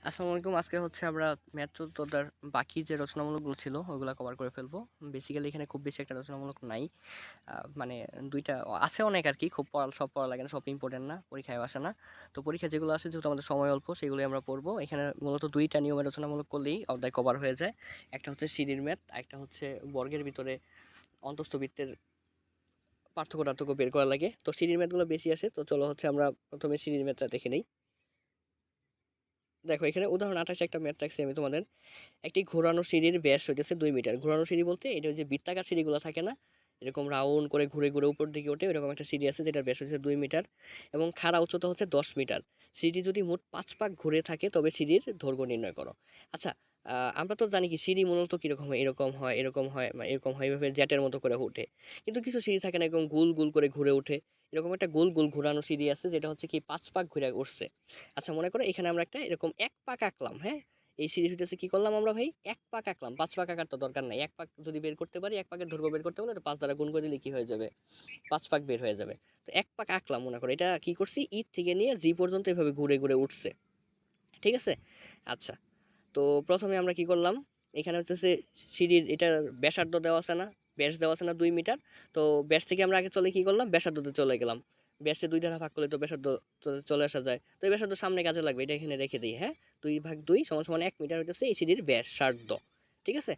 আসসালামু আলাইকুম। আজকে হচ্ছে আমরা ম্যাথ ১৪ টার বাকি যে রচনামূলকগুলো ছিল ওগুলা কভার করে ফেলবো। বেসিক্যালি এখানে খুব বেশি একটা রচনামূলক নাই। মানে ২ টা আছে অনেক আরকি। সব পড়া লাগে না, সব ইম্পোর্টেন্ট না, পরীক্ষায়ও আসে না। তো পরীক্ষায় যেগুলো আসে যেহেতু আমাদের সময় অল্প সেগুলোই আমরা পড়বো। এখানে মূলত ২ টা নিয়মে রচনামূলক করলেই অধ্যায় কভার হয়ে যায়। একটা হচ্ছে সিঁড়ির ম্যাথ, আরেকটা হচ্ছে বর্গের ভিতরে অন্তঃস্থ বৃত্তের পার্থক্য-টার্থক্য বের করা লাগে। তো সিঁড়ির ম্যাথগুলো বেশি আসে। তো চলো হচ্ছে আমরা ১ম এ সিঁড়ির ম্যাথটা দেখে নেই। দেখো এখানে উদাহরণ ২৮ একটা ম্যাথ রাখছি আমি তোমাদের। একটি ঘোরানো সিঁড়ির ব্যাস হইতেছে ২ মিটার। ঘোরানো সিঁড়ি বলতে এটা ওই যে বৃত্তাকার সিঁড়িগুলো থাকে না? এরকম রাউন্ড করে ঘুরে, ঘুরে উপর দিকে ওঠে ওইরকম একটা সিঁড়ি আছে যেটার ব্যাস হচ্ছে ২ মিটার এবং খাড়া উচ্চতা হচ্ছে ১০ মিটার। সিঁড়িটি যদি মোট ৫ পাক ঘুরে থাকে তবে সিঁড়ির দৈর্ঘ্য নির্ণয় করো। আচ্ছা, আমরা তো জানি কি সিঁড়ি মূলত কিরকম হয়? এরকম হয়, এরকম হয়, এরকম হয় এভাবে জ্যাটের মতো করে ওঠে। কিন্তু কিছু সিঁড়ি থাকে না এরকম গোল, গোল করে ঘুরে ওঠে। এরকম একটা গোল, গোল ঘোরানো সিঁড়ি আছে যেটা হচ্ছে কি ৫ পাক ঘুরে উঠছে। আচ্ছা মনে করো এখানে আমরা একটা এরকম ১ পাক আঁকলাম, হ্যাঁ? এই সিরিজ হইতেছে কি করলাম আমরা ভাই ১ পাক আঁকলাম, ৫ পাক আঁকার তো দরকার নাই। ১ পাক যদি বের করতে পারি ১ পাকের দৈর্ঘ্য বের করতে হলে এটা ৫ দ্বারা গুণ করে দিলে কি হয়ে যাবে? ৫ পাক বের হয়ে যাবে। তো ১ পাক আঁকলাম মনে করো। এটা কি করছি ই থেকে নিয়ে জি পর্যন্ত এভাবে ঘুরে, ঘুরে উঠছে। ঠিক আছে? আচ্ছা। তো ১ম এ আমরা কি করলাম? এখানে হচ্ছে সিঁড়ির এটার ব্যাসার্ধ দেওয়া আছে না? ব্যাস দেওয়া আছে না ২ মিটার। তো ব্যাস থেকে আমরা আগে চলে কি করলাম? ব্যাসার্ধতে চলে গেলাম। ব্যাসকে ২ দ্বারা ভাগ করলে তো ব্যাসার্ধ চলে আসা যায়। তো এই ব্যাসার্ধ সামনে কাজে লাগবে। এটা এখানে রেখে দেই, হ্যাঁ? ২/২ = ১ মিটার হইতেছে এই সিঁড়ির ব্যাসার্ধ। ঠিক আছে?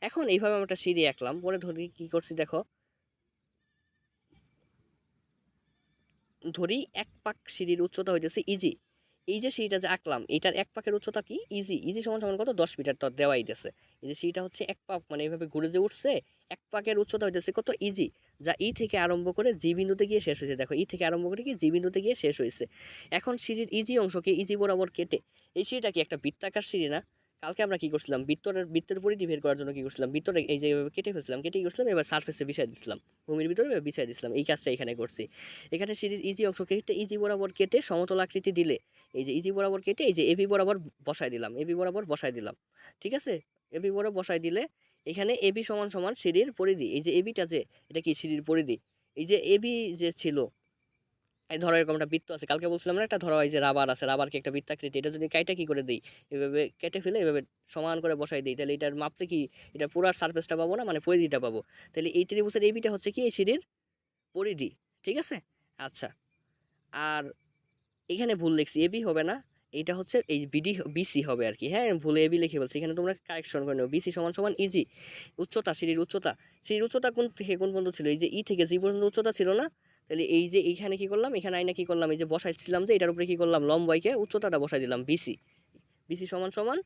এখন এইভাবে আমরা একটা সিঁড়ি আঁকলাম। পরে ধরি কি করছি দেখো। ধরি ১ পাক সিঁড়ির উচ্চতা হইতেছে ইজি। এই যে সিঁড়িটা যে আঁকলাম এটার ১ পাকের উচ্চতা কি? ইজি। ইজি সমান কত? ১০ মিটার তো দেওয়াই গেছে। এই যে সিঁড়িটা হচ্ছে ১ পাক মানে এভাবে ঘুরে যে উঠছে ১ পাকের উচ্চতা হইতেছে কত? ইজি। যা ই থেকে আরম্ভ করে জি বিন্দুতে গিয়ে শেষ হইছে। দেখো ই থেকে আরম্ভ করে কি জি বিন্দুতে গিয়ে শেষ হইছে। এখন সিঁড়ির ইজি অংশকে ইজি বরাবর কেটে এই সিঁড়িটা কি একটা বৃত্তাকার সিঁড়ি না? কালকে আমরা কি করছিলাম? বৃত্তের পরিধি বের করার জন্য কি করছিলাম? বৃত্তটা এই যে এভাবে কেটে ফেলছিলাম। কেটে কি করছিলাম? এবার সারফেসে বিছায় দিছিলাম। ভূমির ভিতরে এভাবে বিছায় দিছিলাম। এই কাজটা এখানে করছি। এখানে সিঁড়ির ইজি অংশ কেটে ইজি বরাবর কেটে সমতল আকৃতি দিলে এই যে ইজি বরাবর কেটে এই যে এবি বরাবর বসায় দিলাম, এবি বরাবর বসায় দিলাম। ঠিক আছে? এবি বরাবর বসায় দিলে এখানে এবি সমান সমান সিঁড়ির পরিধি। এই যে এবিটা যে এটা কি সিঁড়ির পরিধি। এই যে এবি যে ছিল এই ধরো এরকম একটা বৃত্ত আছে। কালকে বলছিলাম না একটা ধরো এই যে রাবার আছে, রাবার কি একটা বৃত্তাকৃতি। এটা যদি কাইটা কি করে দেই, এভাবে কেটে ফেলে এভাবে সমান করে বসাই দেই তাহলে এটার মাপলে কি এটা পুরার সারফেসটা পাবো না মানে পরিধিটা পাবো। তাহলে এই ত্রিভুজের এইবিটা হচ্ছে কি এই সিঁড়ির পরিধি। ঠিক আছে? আচ্ছা। আর এখানে ভুল লিখছি এবি হবে না, এটা হচ্ছে এই বিসি হবে আর কি। হ্যাঁ ভুলে এবি লিখে বলছি, এখানে তোমরা কারেকশন করে নেবে। বিসি সমান সমান ইজি। উচ্চতা সিঁড়ির উচ্চতা কোন থেকে কোন পর্যন্ত ছিল? এই যে ই থেকে জি পর্যন্ত উচ্চতা ছিল না? তাহলে এই যে এইখানে কি করলাম, এখানে আইনা কি করলাম, এই যে বসাইছিলাম যে এটার উপরে কি করলাম লম্বাইকে উচ্চতাটা বসাই দিলাম বিসি। বিসি সমান সমান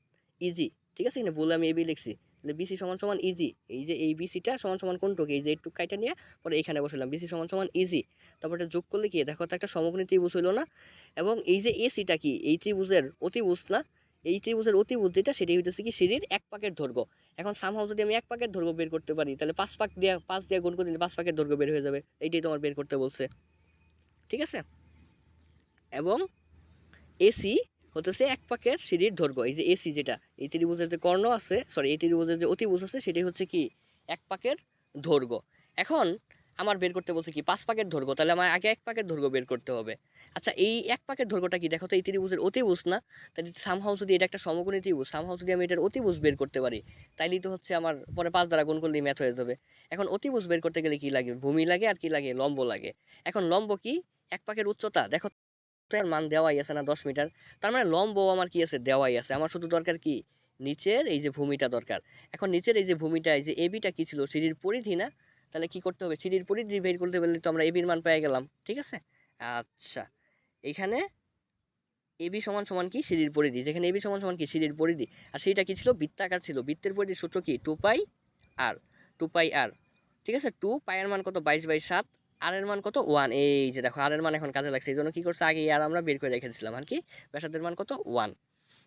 ইজি। ঠিক আছে? এখানে বলে আমি এবি লিখছি। তাহলে বিসি সমান সমান ইজি। এই যে এই বিসিটা সমান সমান কোনটুকু এই যে একটু কাইটা নিয়ে পরে এখানে বসালাম বিসি সমান সমান ইজি। তারপর এটা যোগ করলে কি দেখো তো একটা সমকোণী ত্রিভুজ হইলো না? এবং এই যে এসিটা কি এই ত্রিভুজের অতিভুজ না? এই ত্রিভুজের অতিভুজ যেটা সেটাই হইতেছে কি সিঁড়ির ১ পাকের দৈর্ঘ্য। এখন সামহাও যদি আমি ১ পাকের দৈর্ঘ্য বের করতে পারি তাহলে ৫ পাক দিয়ে ৫ দিয়ে গুণ করে দিলে ৫ পাকের দৈর্ঘ্য বের হয়ে যাবে। এইটাই তোমার বের করতে বলছে। ঠিক আছে? এবং এসি হতেছে ১ পাকের সিঁড়ির দৈর্ঘ্য। এই যে এসি যেটা এই ত্রিভুজের যে কর্ণ আছে সরি এই ত্রিভুজের যে অতিভুজ আছে সেটাই হচ্ছে কি ১ পাকের দৈর্ঘ্য। এখন আমার বের করতে বলছে কি ৫ পাকের দৈর্ঘ্য, তাহলে আমার আগে ১ পাকের দৈর্ঘ্য বের করতে হবে। আচ্ছা এই ১ পাকের দৈর্ঘ্যটা কি দেখো তো এই ত্রিভুজের অতিভুজ না? তাহলে সামহাও যদি এটা একটা সমকোণী ত্রিভুজ, সামহাও যদি আমি এটার অতিভুজ বের করতে পারি তাইলেই তো হচ্ছে আমার পরে ৫ দ্বারা গুণ করলেই ম্যাথ হয়ে যাবে। এখন অতিভুজ বের করতে গেলে কি লাগে? ভূমি লাগে আর কি লাগে? লম্ব লাগে। এখন লম্ব কি ১ পাকের উচ্চতা দেখো এর মান দেওয়াই আছে না ১০ মিটার। তার মানে লম্ব আমার কি আছে? দেওয়াই আছে। আমার শুধু দরকার কি? নিচের এই যে ভূমিটা দরকার। এখন নিচের এই যে ভূমিটা এই যে এবিটা কি ছিল? সিঁড়ির পরিধি না? তাহলে কি করতে হবে? সিঁড়ির পরিধি বের করতে পারলে তো আমরা এবির মান পেয়ে গেলাম। ঠিক আছে? আচ্ছা। এইখানে এবি সমান সমান কি? সিঁড়ির পরিধি। যেখানে এবি সমান সমান কি? সিঁড়ির পরিধি। আর সেইটা কি ছিল? বৃত্তাকার ছিল। বৃত্তের পরিধির সূত্র কি? 2 পাই আর। 2 পাই আর। ঠিক আছে? 2 পাই এর মান কত? 22/7। আর এর মান কত? 1। এই যে দেখো আর এর মান এখন কাজে লাগছে। এইজন্য কি করছে? আগে আর আমরা বের করে রেখে দিয়েছিলাম। আর কি? ব্যাসার্ধের মান কত? 1।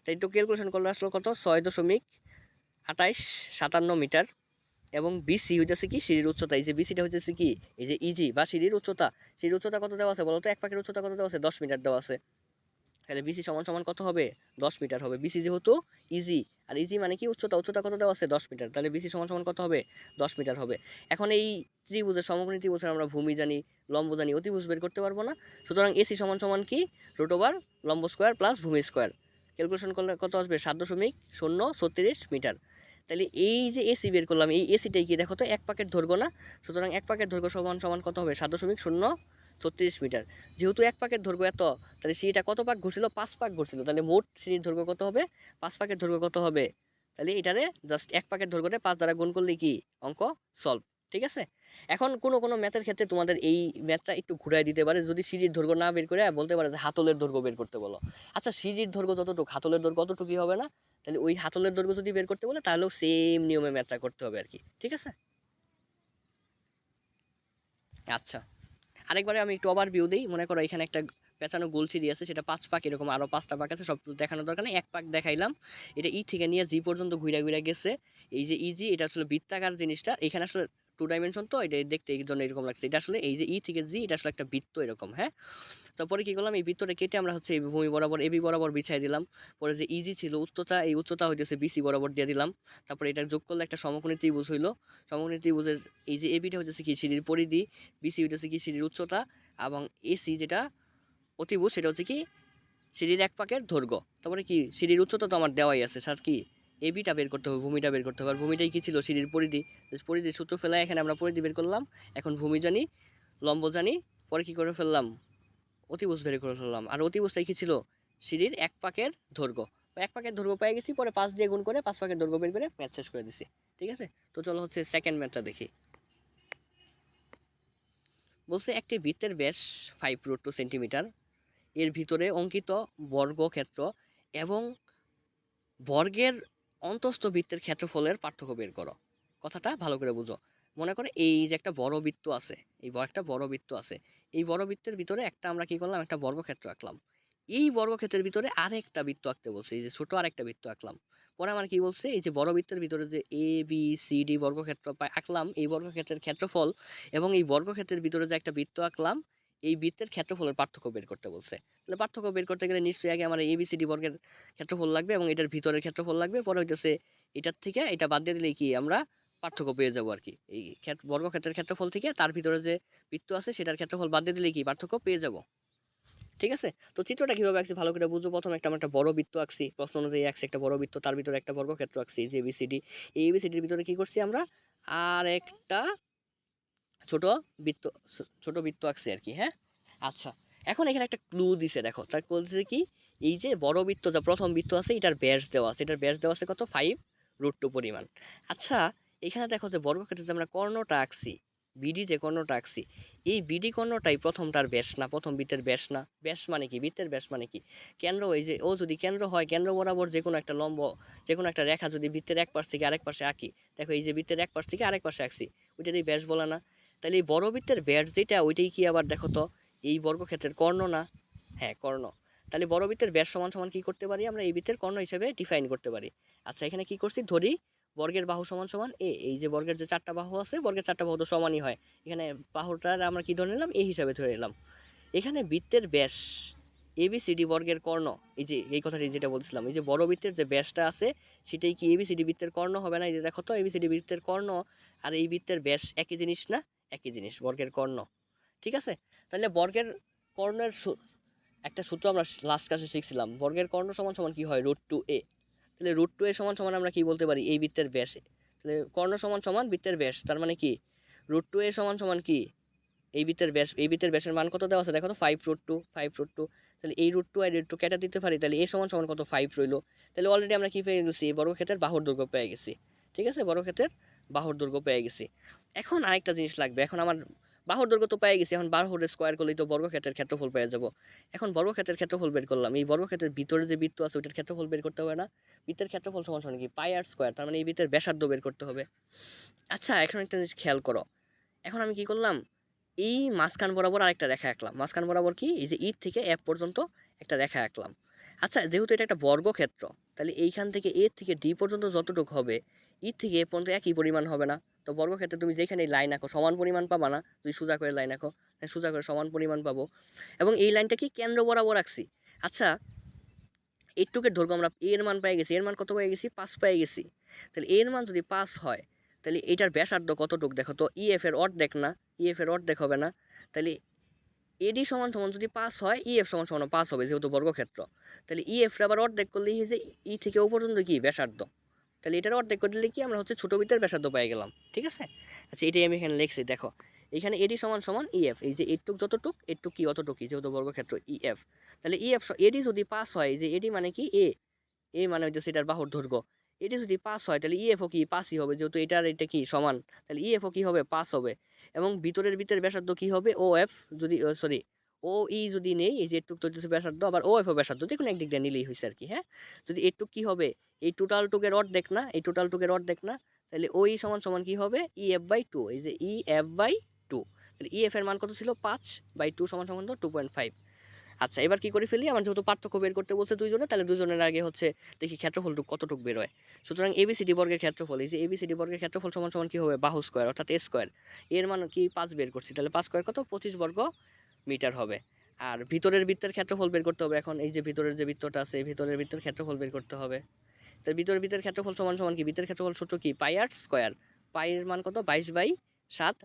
তাই একটু ক্যালকুলেশন করলে আসলো কত? 6.2857 মিটার। এবং বিসি হইতেছে কি? সিঁড়ির উচ্চতা। এই যে বিসিটা হইতেছে কি? এই যে ইজি বা সিঁড়ির উচ্চতা। সিঁড়ির উচ্চতা কত দেওয়া আছে বলো তো? ১ পাকের উচ্চতা কত দেওয়া আছে? 10 মিটার দেওয়া আছে। তাহলে বিসি সমান সমান কত হবে? ১০ মিটার হবে। বিসি যেহেতু ইজি আর ইজি মানে কি উচ্চতা, উচ্চতা কত দেওয়া আছে? ১০ মিটার। তাহলে বিসি সমান সমান কত হবে? ১০ মিটার হবে। এখন এই ত্রিভুজের সমকোণী ত্রিভুজের আমরা ভূমি জানি, লম্ব জানি, অতিভুজ বের করতে পারবো না। সুতরাং এসি সমান সমান কি? √লম্ব স্কয়ার প্লাস ভূমি স্কয়ার। ক্যালকুলেশন করলে কত আসবে 7.036 মিটার। তাহলে এই যে এসি বের করলাম, এই এসিটাই কি দেখো তো এক পাকের দৈর্ঘ্য না, সুতরাং এক পাকের দৈর্ঘ্য সমান সমান কত হবে 7.036 মিটার। যেহেতু এক পাকের দৈর্ঘ্য এত, তাহলে সিঁড়িটা কত পাক ঘুরছিল, 5 পাক ঘুরছিল, তাহলে মোট সিঁড়ির দৈর্ঘ্য কত হবে, 5 পাকের দৈর্ঘ্য কত হবে, তাহলে এটারে জাস্ট এক পাকের দৈর্ঘ্যটা 5 দ্বারা গুণ করলে কি অঙ্ক সলভ। ঠিক আছে, এখন কোনো ম্যাথের ক্ষেত্রে তোমাদের এই ম্যাথটা একটু ঘুরাই দিতে পারে, যদি সিঁড়ির দৈর্ঘ্য না বের করে বলতে পারে যে হাতলের দৈর্ঘ্য বের করতে বলো। আচ্ছা সিঁড়ির দৈর্ঘ্য যতটুকু হাতলের দৈর্ঘ্য অতটুকুই হবে না, তাহলে ওই হাতলের দৈর্ঘ্য যদি বের করতে বলে তাহলেও সেম নিয়মে ম্যাথটা করতে হবে আর কি। ঠিক আছে, আচ্ছা আরেকবারে আমি একটু ওভার ভিউ দিই। মনে করো এখানে একটা পেঁচানো গোল সিঁড়ি আছে, সেটা 5 পাক, এরকম আরও 5টা পাক আছে, সব দেখানোর দরকার নেই, এক পাক দেখাইলাম। এটা ই থেকে নিয়ে জি পর্যন্ত ঘুরে ঘুরে গেছে। এই যে ইজি এটা আসলে বৃত্তাকার জিনিসটা, এখানে আসলে 2 ডাইমেনশন, তো এটা দেখতে এই জন্য এরকম লাগছে। এটা আসলে এই যে ই থেকে জি, এটা আসলে একটা বৃত্ত এরকম। হ্যাঁ, তারপরে কি করলাম, এই বৃত্তটা কেটে আমরা হচ্ছে এই ভূমি বরাবর এবি বরাবর বিছাই দিলাম। পরে যে ইজি ছিল উচ্চতা, এই উচ্চতা হইতেছে বিসি বরাবর দিয়ে দিলাম। তারপরে এটা যোগ করলে একটা সমকোণী ত্রিভুজ হইলো। সমকোণী ত্রিভুজের এই যে এবিটা হইতেছে কি সিঁড়ির পরিধি, বিসি হইতেছে কি সিঁড়ির উচ্চতা, এবং এসি যেটা অতিভুজ সেটা হচ্ছে কি সিঁড়ির এক পাকের দৈর্ঘ্য। তারপরে কি সিঁড়ির উচ্চতা তো আমার দেওয়াই আছে, স্যার কি এবিটা বের করতে হবে, ভূমিটা বের করতে হবে। আর ভূমিটাই কি ছিল সিঁড়ির পরিধি, পরিধির সূত্র ফেলায় এখানে আমরা পরিধি বের করলাম। এখন ভূমি জানি, লম্ব জানি, পরে কি করে ফেললাম অতিভুজ বের করে ফেললাম। আর অতিভুজটাই কি ছিল সিঁড়ির এক পাকের দৈর্ঘ্য। এক পাকের দৈর্ঘ্য পেয়ে গেছি, পরে 5 দিয়ে গুণ করে 5 পাকের দৈর্ঘ্য বের করে ম্যাথ শেষ করে দিছি। ঠিক আছে, তো চলো হচ্ছে সেকেন্ড ম্যাথটা দেখি। বলছে একটি বৃত্তের ব্যাস 5√2 সেন্টিমিটার, এর ভিতরে অঙ্কিত বর্গক্ষেত্র এবং বর্গের অন্তস্থ বৃত্তের ক্ষেত্রফলের পার্থক্য বের করো। কথাটা ভালো করে বুঝো। মনে করে এই যে একটা বড় বৃত্ত আছে, এই একটা বড় বৃত্ত আছে, এই বড় বৃত্তের ভিতরে একটা আমরা কি করলাম, একটা বর্গক্ষেত্র আঁকলাম। এই বর্গক্ষেত্রের ভিতরে আরেকটা বৃত্ত আঁকতে বলছে, এই যে ছোট আরেকটা বৃত্ত আঁকলাম। পরে আমার কি বলছে, এই যে বড় বৃত্তের ভিতরে যে এ বি সি ডি বর্গক্ষেত্র আঁকলাম, এই বর্গক্ষেত্রের ক্ষেত্রফল এবং এই বর্গক্ষেত্রের ভিতরে যে একটা বৃত্ত আঁকলাম, এই বৃত্তের ক্ষেত্রফলের পার্থক্য বের করতে বলছে। তাহলে পার্থক্য বের করতে গেলে নিশ্চয়ই আগে আমার এবিসিডি বর্গের ক্ষেত্রফল লাগবে এবং এটার ভিতরের ক্ষেত্রফল লাগবে। পরে হইতেছে এটার থেকে এটা বাদ দিয়ে দিলেই কি আমরা পার্থক্য পেয়ে যাবো আর কি। এই বর্গক্ষেত্রের ক্ষেত্রফল থেকে তার ভিতরে যে বৃত্ত আছে সেটার ক্ষেত্রফল বাদ দিয়ে দিলেই কি পার্থক্য পেয়ে যাব। ঠিক আছে, তো চিত্রটা কিভাবে আঁকছি ভালো করে বুঝো। প্রথমে একটা বড় বৃত্ত আঁকছি, প্রশ্ন অনুযায়ী আঁকছি একটা বড় বৃত্ত, তার ভিতরে একটা বর্গক্ষেত্র আঁকছি যে এবিসিডি। এই এবিসিডির ভিতরে কি করছি আমরা আর একটা ছোট বৃত্ত, ছোট বৃত্ত আঁকছি আর কি। হ্যাঁ, আচ্ছা এখন এখানে একটা ক্লু দিছে, দেখো তার বলছে কি এই যে বড় বৃত্ত যা প্রথম বৃত্ত আছে এটার ব্যাস দেওয়া আছে, এটার ব্যাস দেওয়া আছে কত 5√2 পরিমাণ। আচ্ছা এখানে দেখো যে বর্গক্ষেত্রে যে আমরা কর্ণটা আঁকছি, বিডি যে কর্ণটা আঁকছি, এই বিডি কর্ণটাই প্রথমটার ব্যাস না, প্রথম বৃত্তের ব্যাস না। ব্যাস মানে কি, বৃত্তের ব্যাস মানে কি কেন্দ্র। এই যে ও যদি কেন্দ্র হয়, কেন্দ্র বরাবর যে কোনো একটা লম্ব, যে কোনো একটা রেখা যদি বৃত্তের এক পাশ থেকে আরেক পাশে আঁকি, দেখো এই যে বৃত্তের এক পাশ থেকে আরেক পাশে আঁকছি, ওইটারই ব্যাস বলা না। তাহলে এই বড় বৃত্তের ব্যাস যেটা ওইটাই কি আবার দেখো তো এই বর্গক্ষেত্রের কর্ণ না। হ্যাঁ কর্ণ। তাহলে বড় বৃত্তের ব্যাস সমান সমান কি করতে পারি আমরা এই বৃত্তের কর্ণ হিসেবে ডিফাইন করতে পারি। আচ্ছা এখানে কি করছি, ধরি বর্গের বাহু সমান সমান এ, এই যে বর্গের যে 4টা বাহু আছে, বর্গের 4টা বাহু তো সমানই হয়, এখানে বাহুটার আমরা কি ধরে নিলাম, এ হিসাবে ধরে নিলাম। এখানে বৃত্তের ব্যাস এবিসিডি বর্গের কর্ণ, এই যে এই কথাটি যেটা বলছিলাম, এই যে বড় বৃত্তের যে ব্যাসটা আছে সেটাই কি এবিসিডি বৃত্তের কর্ণ হবে না। এই যে দেখো তো এবিসিডি বৃত্তের কর্ণ আর এই বৃত্তের ব্যাস একই জিনিস না, একই জিনিস, বর্গের কর্ণ। ঠিক আছে, তাহলে বর্গের কর্ণের একটা সূত্র আমরা লাস্ট ক্লাসে শিখছিলাম, বর্গের কর্ণ সমান সমান কি হয় √2a। তাহলে √2a সমান সমান আমরা কি বলতে পারি এই বৃত্তের ব্যাস। তাহলে কর্ণ সমান সমান বৃত্তের ব্যাস, তার মানে কি √2a সমান সমান কি এই বৃত্তের ব্যাস। এই বৃত্তের ব্যাসের মান কত দেওয়া আছে দেখো তো 5√2। তাহলে এই √2 আর √2 কেটে দিতে পারি, তাহলে এ সমান সমান কত 5 রইলো। তাহলে অলরেডি আমরা কি পেয়ে গেছি, বর্গক্ষেত্রের বাহুর দৈর্ঘ্য পেয়ে গেছি। ঠিক আছে, বর্গক্ষেত্রের বাহুর দৈর্ঘ্য পেয়ে গেছি। এখন আরেকটা জিনিস লাগবে, এখন আমার বাহুর দৈর্ঘ্য তো পেয়ে গেছি, এখন বাহুর স্কোয়ার করলেই তো বর্গক্ষেত্রের ক্ষেত্রফল পেয়ে যাব। এখন বর্গক্ষেত্রের ক্ষেত্রফল বের করলাম, এই বর্গক্ষেত্রের ভিতরে যে বৃত্ত আছে ওইটার ক্ষেত্রফল বের করতে হবে না। বৃত্তের ক্ষেত্রফল সমান সমান কি πr², তার মানে এই বৃত্তের ব্যাসার্ধ বের করতে হবে। আচ্ছা এখন একটা জিনিস খেয়াল করো, এখন আমি কি করলাম এই মাঝখান বরাবর আরেকটা রেখা আঁকলাম, মাঝখান বরাবর কি এই যে ই থেকে এফ পর্যন্ত একটা রেখা আঁকলাম। আচ্ছা যেহেতু এটা একটা বর্গক্ষেত্র, তাহলে এইখান থেকে এ থেকে ডি পর্যন্ত যতটুকু হবে ই থেকে এ পর্যন্ত একই পরিমাণ হবে না। তো বর্গক্ষেত্রে তুমি যেখানে লাইন আঁকো সমান পরিমাণ পাবা না, যদি সোজা করে লাইন আঁকো সোজা করে সমান পরিমাণ পাবো। এবং এই লাইনটা কি কেন্দ্র বরাবর আঁকছি। আচ্ছা এইটুকের দৈর্ঘ্য আমরা এর মান পেয়ে গেছি, এর মান কত পেয়ে গেছি 5 পেয়ে গেছি। তাহলে এর মান যদি 5 হয় তাহলে এটার ব্যাসার্ধ কতটুক দেখো তো, ইএফ এর অর্ধেক না, ইএফ এর অর্ধেক হবে না। তাহলে এডি সমান সমান যদি 5 হয় ইএফ সমান সমান 5 হবে যেহেতু বর্গক্ষেত্র। তাহলে ইএফটা আবার অর্ধেক করলে এই যে ই থেকে ও পর্যন্ত কি ব্যাসার্ধ, তাহলে এটার অর্ধেক করে দিলে কি আমরা হচ্ছে ছোট বৃত্তের ব্যাসার্ধ পেয়ে গেলাম। ঠিক আছে, আচ্ছা এটাই আমি এখানে লিখছি। দেখো এখানে এডি সমান সমান ইএফ, এই যে এটুক যতটুক এটুক কি অতটুকুই যেহেতু বর্গক্ষেত্র ইএফ। তাহলে ইএফ এডি যদি 5 হয়, এই যে এডি মানে কি এ মানে হচ্ছে এটার বাহুর দৈর্ঘ্য, এটি যদি 5 হয় তাহলে ইএফও কি 5ই হবে যেহেতু এটার এটা কি সমান, তাহলে ইএফও কি হবে 5 হবে। এবং ভিতরের বৃত্তের ব্যাসার্ধ কি হবে ও এফ, যদি সরি ও ই যদি নেই, এই যে এটুক তো হচ্ছে ব্যাসার্ধ, আবার ও এফও ব্যাসার্ধ, যে কোনো একদিক দিয়ে নিলেই হয়েছে আর কি। হ্যাঁ, যদি এটুক কি হবে এই টোটাল টুকের অর্ধেক না, এই টোটাল টুকের অর্ধেক না, তাহলে ওই সমান সমান কি হবে ই এফ বাই টু, এই যে ই এফ বাই টু। তাহলে ই এফ এর মান কত ছিল 5/2 সমান সমান তো 2.5। আচ্ছা এবার কি করে ফেলি, আমার যেহেতু পার্থক্য বের করতে বলছে দুইজনে, তাহলে দুইজনের আগে হচ্ছে দেখি ক্ষেত্রফলটুক কতটুক বের হয়। সুতরাং এবিসিডি বর্গের ক্ষেত্রফল, এই যে এবিসিডি বর্গের ক্ষেত্রফল সমান সমান কি হবে বাহু স্কোয়ার অর্থাৎ এ স্কোয়ার, এর মান কি 5 বের করছি, তাহলে 5 স্কোয়ার কত 25 বর্গ মিটার হবে। আর ভিতরের বৃত্তের ক্ষেত্রফল বের করতে হবে এখন, এই যে ভিতরের যে বৃত্তটা আছে ভিতরের বৃত্তের ক্ষেত্রফল বের করতে হবে। তাহলে ভিতরের বৃত্তের ক্ষেত্রফল সমান সমান কি, বৃত্তের ক্ষেত্রফল সূত্র কি পাই আর স্কোয়ার, পাইয়ের মান কত 22/7,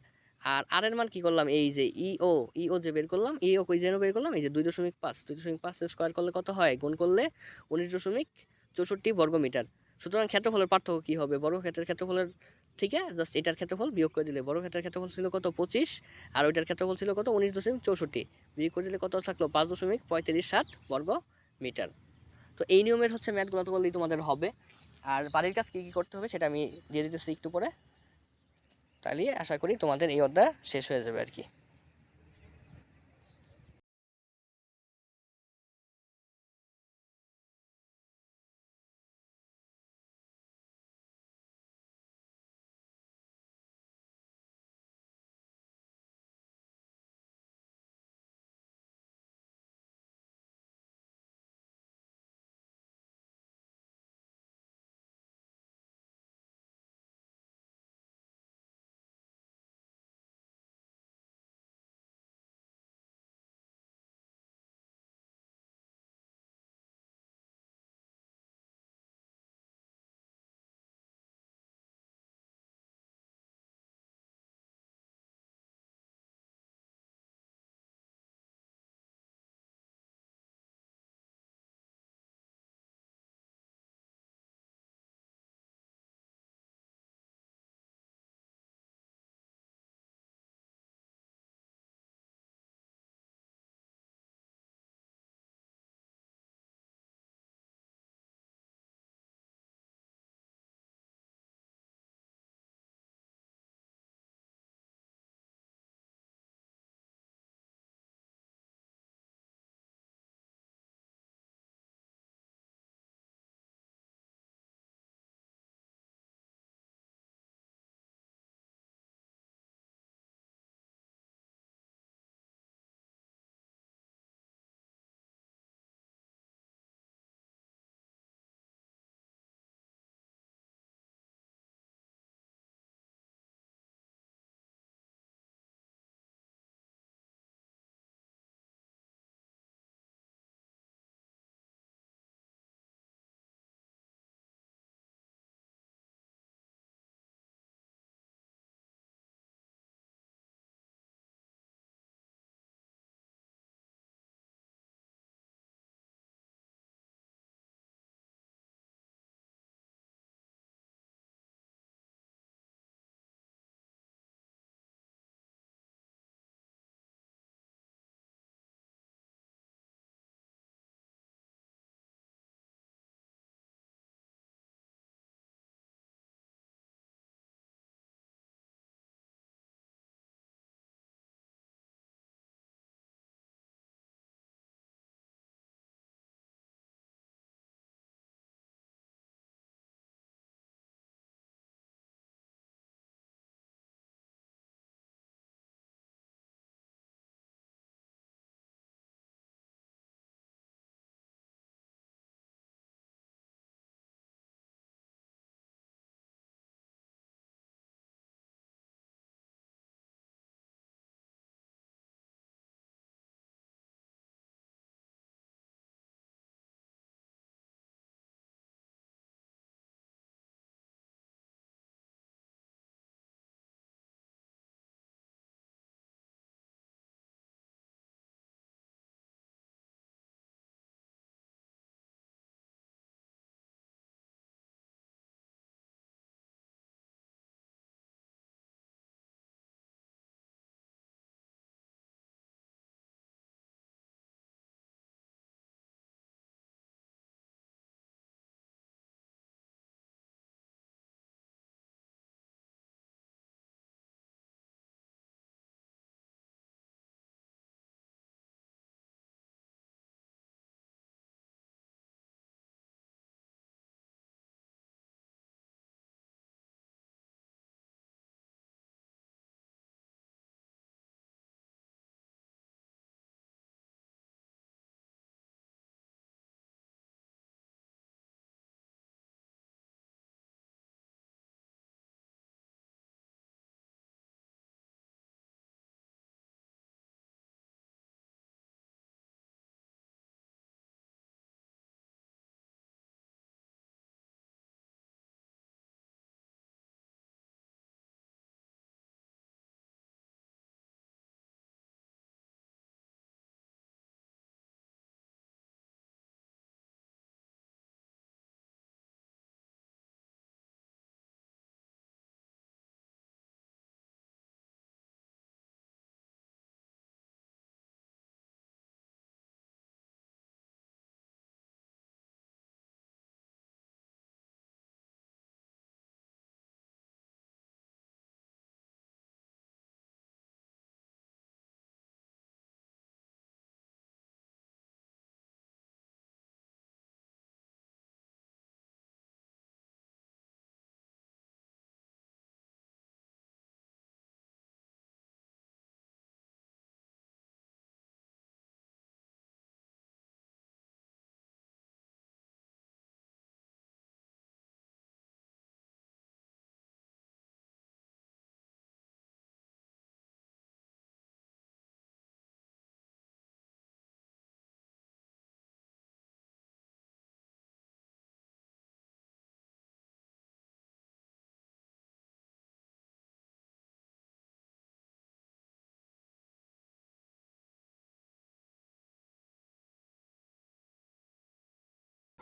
আর এর মান কি করলাম এই যে ইও যে বের করলাম, ইও কই যেন বের করলাম, এই যে 2.5 স্কোয়ার করলে কত হয়, গুণ করলে 19.64 বর্গ মিটার। সুতরাং ক্ষেত্রফলের পার্থক্য কি হবে, বর্গক্ষেত্রের ক্ষেত্রফলের থেকে জাস্ট এটার ক্ষেত্রফল বিয়োগ করে দিলে, বর্গক্ষেত্রের ক্ষেত্রফল ছিল কত 25 আর ওইটার ক্ষেত্রফল ছিল কত 19.64, বিয়োগ করে দিলে কত থাকলো 5.35 বর্গ মিটার। তো এই নিয়মের হচ্ছে ম্যাথগুলো তো বললেই তোমাদের হবে। আর বাড়ির কাজ কী কী করতে হবে সেটা আমি দিয়ে দিতেছি একটু পরে, তাহলে আশা করি তোমাদের এই অধ্যায় শেষ হয়ে যাবে আর কি।